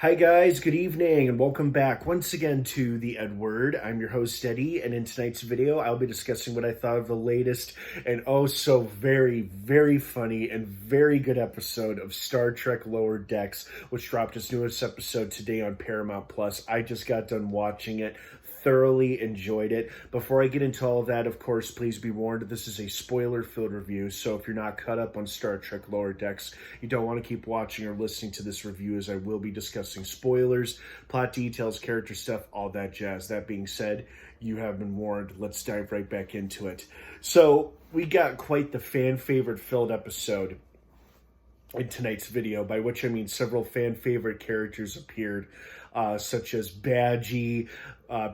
Hi guys, good evening and welcome back once again to the EdWord. I'm your host Eddie, and in tonight's video I'll be discussing what I thought of the latest and oh so very funny and very good episode of Star Trek Lower Decks, which dropped its newest episode today on Paramount Plus. I just got done watching it. Thoroughly enjoyed it. Before I get into all of that, of course, please be warned, this is a spoiler-filled review, so if you're not caught up on Star Trek Lower Decks, you don't want to keep watching or listening to this review, as I will be discussing spoilers, plot details, character stuff, all that jazz. That being said, you have been warned. Let's dive right back into it. So, we got quite the fan-favorite filled episode in tonight's video, by which I mean several fan-favorite characters appeared, such as Badgey,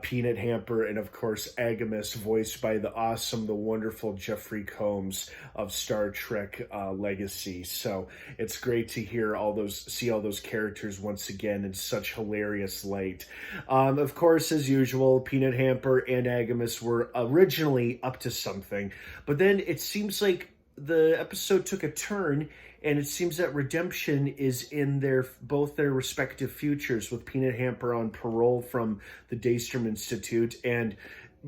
Peanut Hamper, and of course Agamus, voiced by the awesome, the wonderful Jeffrey Combs of Star Trek Legacy. So it's great to see all those characters once again in such hilarious light. Of course, as usual, Peanut Hamper and Agamus were originally up to something, but then it seems like the episode took a turn, and it seems that redemption is in both their respective futures, with Peanut Hamper on parole from the Daystrom Institute and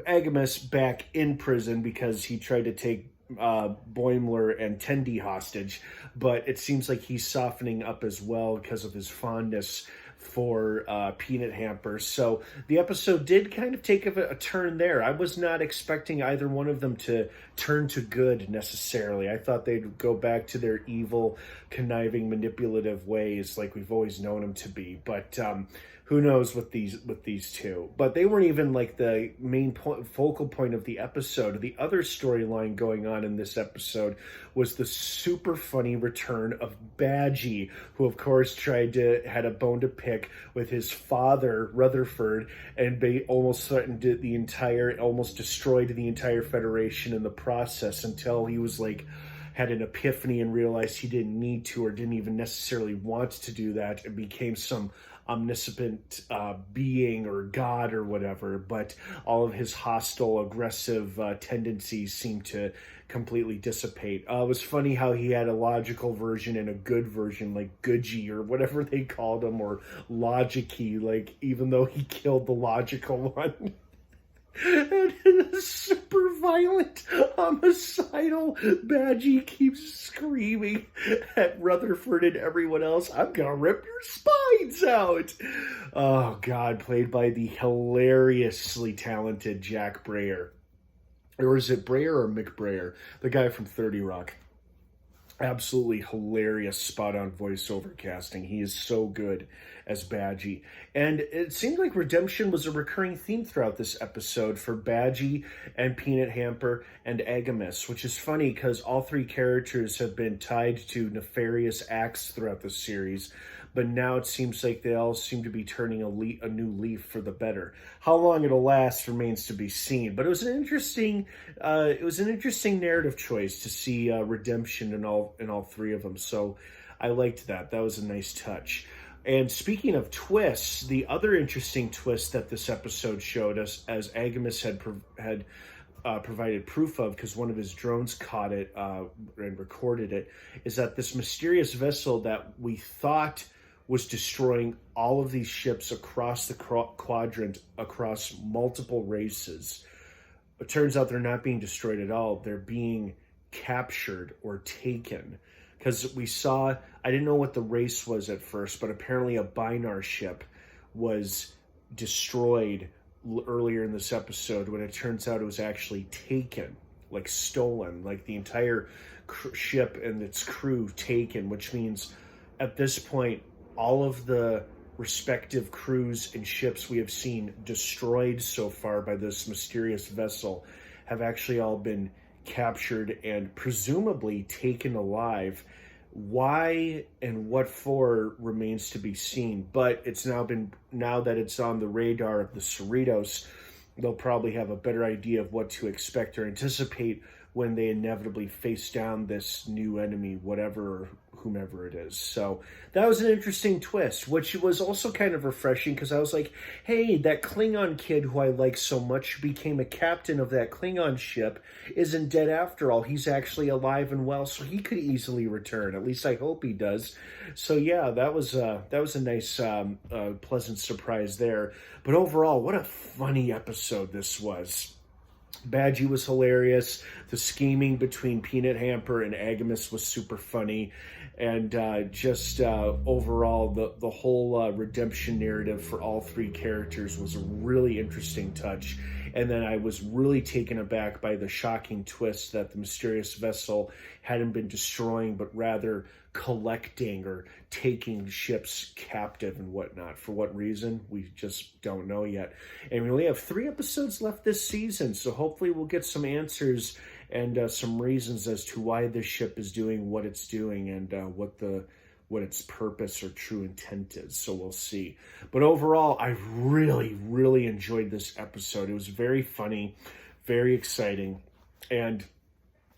Agamus back in prison because he tried to take Boimler and Tendi hostage. But it seems like he's softening up as well because of his fondness for Peanut Hamper. So the episode did kind of take a turn there. I was not expecting either one of them to turn to good necessarily. I thought they'd go back to their evil, conniving, manipulative ways like we've always known them to be. But who knows with these two. But they weren't even like the main focal point of the episode. The other storyline going on in this episode was the super funny return of Badgey, who of course had a bone to pick with his father, Rutherford, and almost threatened almost destroyed the entire Federation in the process, until he was had an epiphany and realized he didn't need to, or didn't even necessarily want to do that, and became some omniscient being or god or whatever. But all of his hostile, aggressive tendencies seemed to completely dissipate. It was funny how he had a logical version and a good version, like Goodgy or whatever they called him, or Logicy, even though he killed the logical one. And in a super violent, homicidal, Badgey keeps screaming at Rutherford and everyone else, "I'm gonna rip your spines out!" Oh God, played by the hilariously talented Jack Brayer. Or is it Brayer or McBrayer? The guy from 30 Rock. Absolutely hilarious, spot-on voiceover casting. He is so good as Badgey. And it seemed like redemption was a recurring theme throughout this episode for Badgey and Peanut Hamper and Agamus, which is funny because all three characters have been tied to nefarious acts throughout the series, but now it seems like they all seem to be turning a new leaf for the better. How long it'll last remains to be seen, but it was an interesting narrative choice to see redemption in all three of them. So I liked that. That was a nice touch. And speaking of twists, the other interesting twist that this episode showed us, as Agamus had provided proof of, because one of his drones caught it and recorded it, is that this mysterious vessel that we thought was destroying all of these ships across the quadrant, across multiple races. It turns out they're not being destroyed at all. They're being captured or taken. Because I didn't know what the race was at first, but apparently a Binar ship was destroyed earlier in this episode, when it turns out it was actually taken, stolen, the entire ship and its crew taken, which means at this point, all of the respective crews and ships we have seen destroyed so far by this mysterious vessel have actually all been captured and presumably taken alive. Why and what for remains to be seen, but now that it's on the radar of the Cerritos, they'll probably have a better idea of what to expect or anticipate when they inevitably face down this new enemy, whatever, whomever it is. So that was an interesting twist, which was also kind of refreshing because I was like, hey, that Klingon kid who I like so much became a captain of that Klingon ship isn't dead after all. He's actually alive and well, so he could easily return. At least I hope he does. So yeah, that was a nice, pleasant surprise there. But overall, what a funny episode this was. Badgey was hilarious. The scheming between Peanut Hamper and Agamus was super funny. And overall, the whole redemption narrative for all three characters was a really interesting touch. And then I was really taken aback by the shocking twist that the mysterious vessel hadn't been destroying, but rather collecting or taking ships captive and whatnot. For what reason? We just don't know yet. And we only have 3 episodes left this season, so hopefully we'll get some answers and some reasons as to why this ship is doing what it's doing and what its purpose or true intent is. So we'll see. But overall, I really, really enjoyed this episode. It was very funny, very exciting, and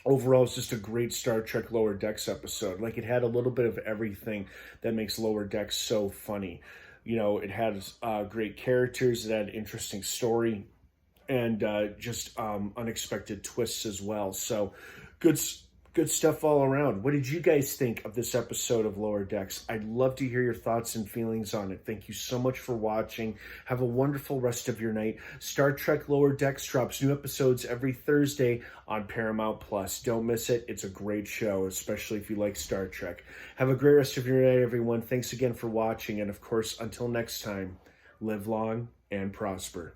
overall, it's just a great Star Trek Lower Decks episode. Like, it had a little bit of everything that makes Lower Decks so funny. You know, it had great characters, it had an interesting story, and just unexpected twists as well. So, good stuff all around. What did you guys think of this episode of Lower Decks? I'd love to hear your thoughts and feelings on it. Thank you so much for watching. Have a wonderful rest of your night. Star Trek Lower Decks drops new episodes every Thursday on Paramount Plus. Don't miss it. It's a great show, especially if you like Star Trek. Have a great rest of your night, everyone. Thanks again for watching. And of course, until next time, live long and prosper.